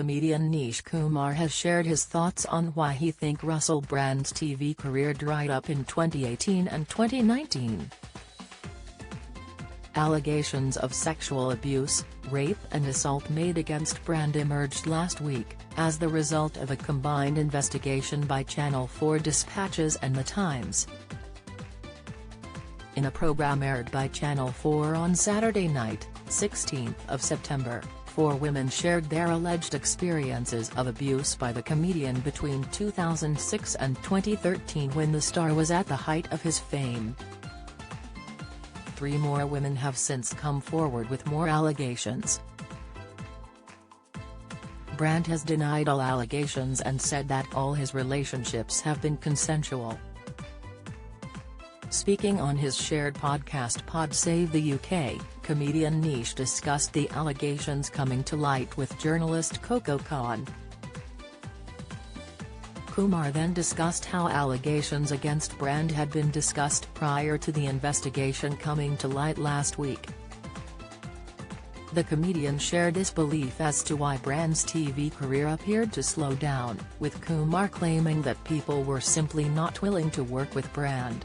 comedian Nish Kumar has shared his thoughts on why he thinks Russell Brand's TV career dried up in 2018 and 2019. Allegations of sexual abuse, rape and assault made against Brand emerged last week, as the result of a combined investigation by Channel 4 Dispatches and The Times. In a program aired by Channel 4 on Saturday night, 16th of September, 4 women shared their alleged experiences of abuse by the comedian between 2006 and 2013 when the star was at the height of his fame. 3 more women have since come forward with more allegations. Brand has denied all allegations and said that all his relationships have been consensual. Speaking on his shared podcast Pod Save the UK, comedian Nish discussed the allegations coming to light with journalist Coco Khan. Kumar then discussed how allegations against Brand had been discussed prior to the investigation coming to light last week. The comedian shared his belief as to why Brand's TV career appeared to slow down, with Kumar claiming that people were simply not willing to work with Brand.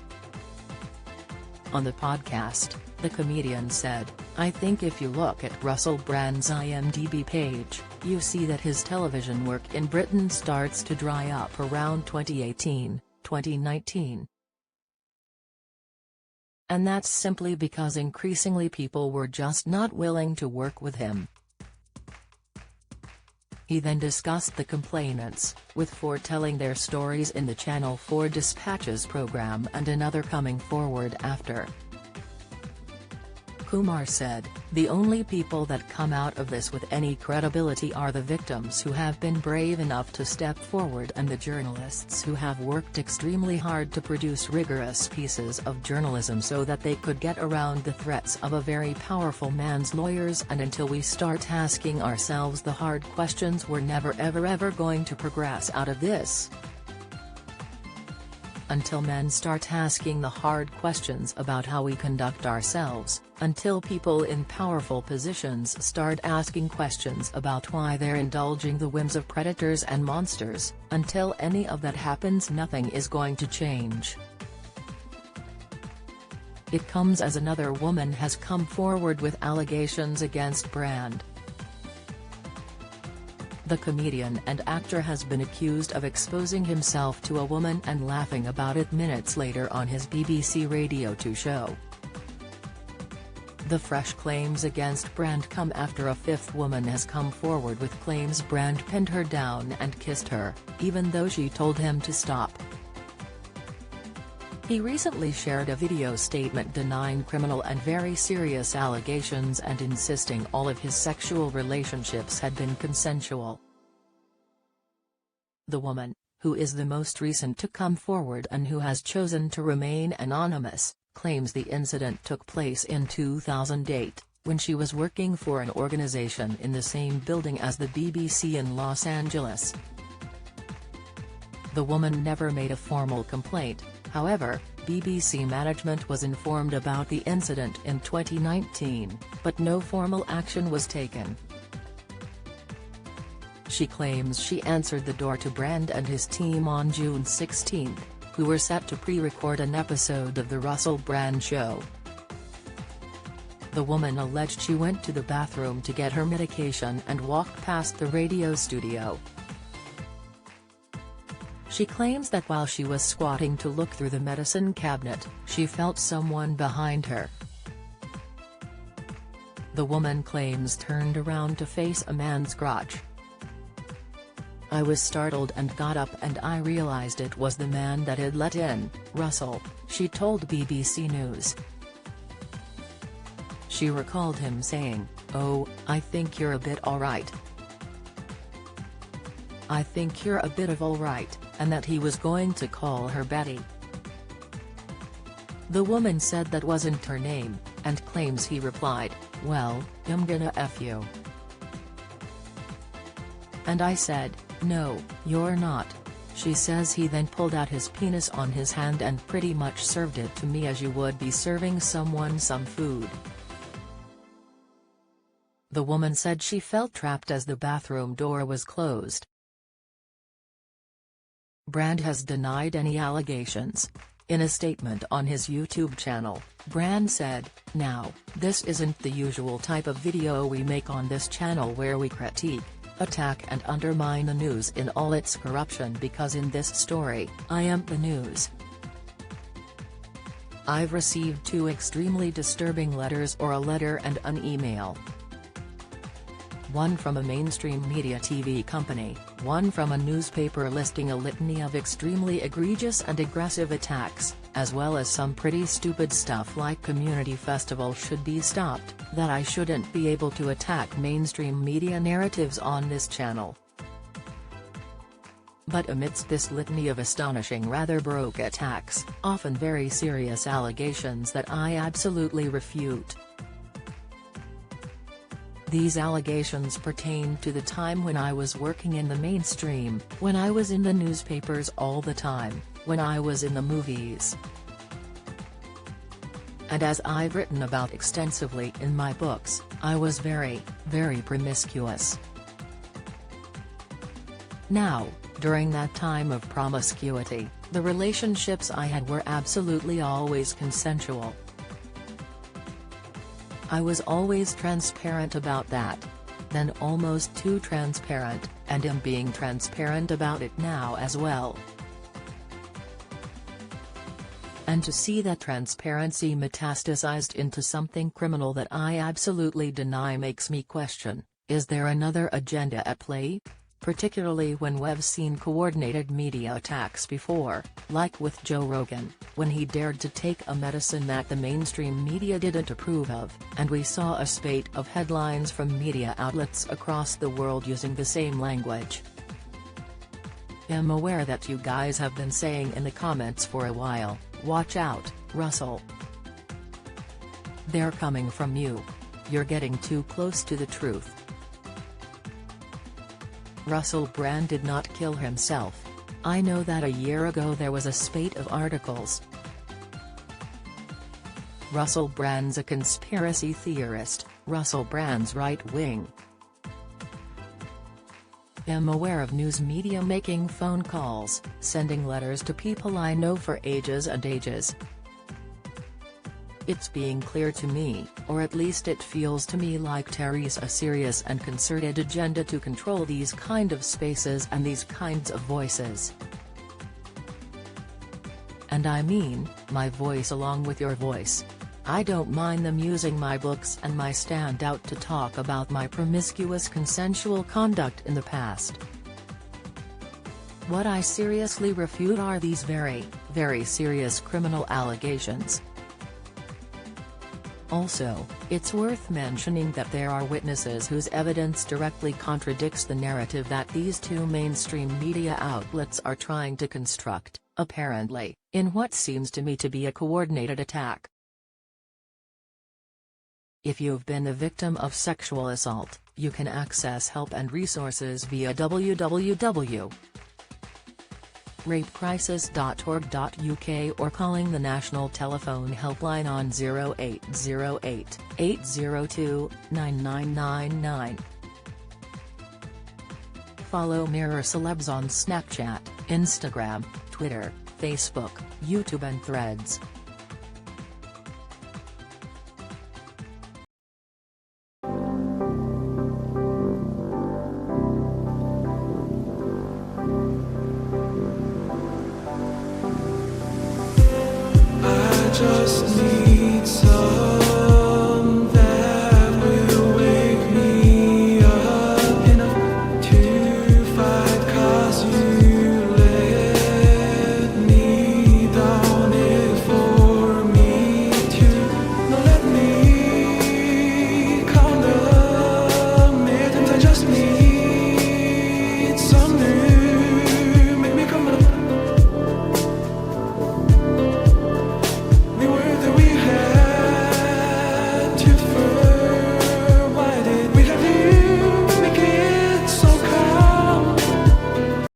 On the podcast, the comedian said, "I think if you look at Russell Brand's IMDb page, you see that his television work in Britain starts to dry up around 2018, 2019. And that's simply because increasingly people were just not willing to work with him." He then discussed the complainants, with 4 telling their stories in the Channel 4 Dispatches program and another coming forward after. Kumar said, "The only people that come out of this with any credibility are the victims who have been brave enough to step forward and the journalists who have worked extremely hard to produce rigorous pieces of journalism so that they could get around the threats of a very powerful man's lawyers, and until we start asking ourselves the hard questions we're never ever going to progress out of this. Until men start asking the hard questions about how we conduct ourselves, until people in powerful positions start asking questions about why they're indulging the whims of predators and monsters, until any of that happens, nothing is going to change." It comes as another woman has come forward with allegations against Brand. The comedian and actor has been accused of exposing himself to a woman and laughing about it minutes later on his BBC Radio 2 show. The fresh claims against Brand come after a 5th woman has come forward with claims Brand pinned her down and kissed her, even though she told him to stop. He recently shared a video statement denying criminal and very serious allegations and insisting all of his sexual relationships had been consensual. The woman, who is the most recent to come forward and who has chosen to remain anonymous, claims the incident took place in 2008, when she was working for an organization in the same building as the BBC in Los Angeles. The woman never made a formal complaint. However, BBC management was informed about the incident in 2019, but no formal action was taken. She claims she answered the door to Brand and his team on June 16, who were set to pre-record an episode of The Russell Brand Show. The woman alleged she went to the bathroom to get her medication and walked past the radio studio. She claims that while she was squatting to look through the medicine cabinet, she felt someone behind her. The woman claims turned around to face a man's crotch. "I was startled and got up and I realized it was the man that had let in Russell," she told BBC News. She recalled him saying, "Oh, I think you're a bit alright. I think you're a bit of alright," and that he was going to call her Betty. The woman said that wasn't her name, and claims he replied, "Well, I'm gonna F you." And I said, "No, you're not." She says he then pulled out his penis on his hand and pretty much served it to me as you would be serving someone some food. The woman said she felt trapped as the bathroom door was closed. Brand has denied any allegations. In a statement on his YouTube channel, Brand said, "Now, this isn't the usual type of video we make on this channel where we critique, attack and undermine the news in all its corruption, because in this story, I am the news. I've received 2 extremely disturbing letters, or a letter and an email. One from a mainstream media TV company, one from a newspaper listing a litany of extremely egregious and aggressive attacks, as well as some pretty stupid stuff like community festival should be stopped, that I shouldn't be able to attack mainstream media narratives on this channel. But amidst this litany of astonishing, rather baroque attacks, often very serious allegations that I absolutely refute. These allegations pertain to the time when I was working in the mainstream, when I was in the newspapers all the time, when I was in the movies. And as I've written about extensively in my books, I was very, very promiscuous. Now, during that time of promiscuity, the relationships I had were absolutely always consensual. I was always transparent about that. Then almost too transparent, and am being transparent about it now as well. And to see that transparency metastasized into something criminal that I absolutely deny makes me question, is there another agenda at play? Particularly when we've seen coordinated media attacks before, like with Joe Rogan, when he dared to take a medicine that the mainstream media didn't approve of, and we saw a spate of headlines from media outlets across the world using the same language. I'm aware that you guys have been saying in the comments for a while, "Watch out, Russell. They're coming from you. You're getting too close to the truth." Russell Brand did not kill himself. I know that a year ago there was a spate of articles. Russell Brand's a conspiracy theorist, Russell Brand's right-wing. I'm aware of news media making phone calls, sending letters to people I know for ages and ages. It's being clear to me, or at least it feels to me like Terry's a serious and concerted agenda to control these kind of spaces and these kinds of voices. And I mean, my voice along with your voice. I don't mind them using my books and my stand out to talk about my promiscuous consensual conduct in the past. What I seriously refute are these very, very serious criminal allegations. Also, it's worth mentioning that there are witnesses whose evidence directly contradicts the narrative that these 2 mainstream media outlets are trying to construct, apparently, in what seems to me to be a coordinated attack. If you've been a victim of sexual assault, you can access help and resources via www.rapecrisis.org.uk or calling the national telephone helpline on 0808 802 9999. Follow Mirror Celebs on Snapchat, Instagram, Twitter, Facebook, YouTube and Threads. Just need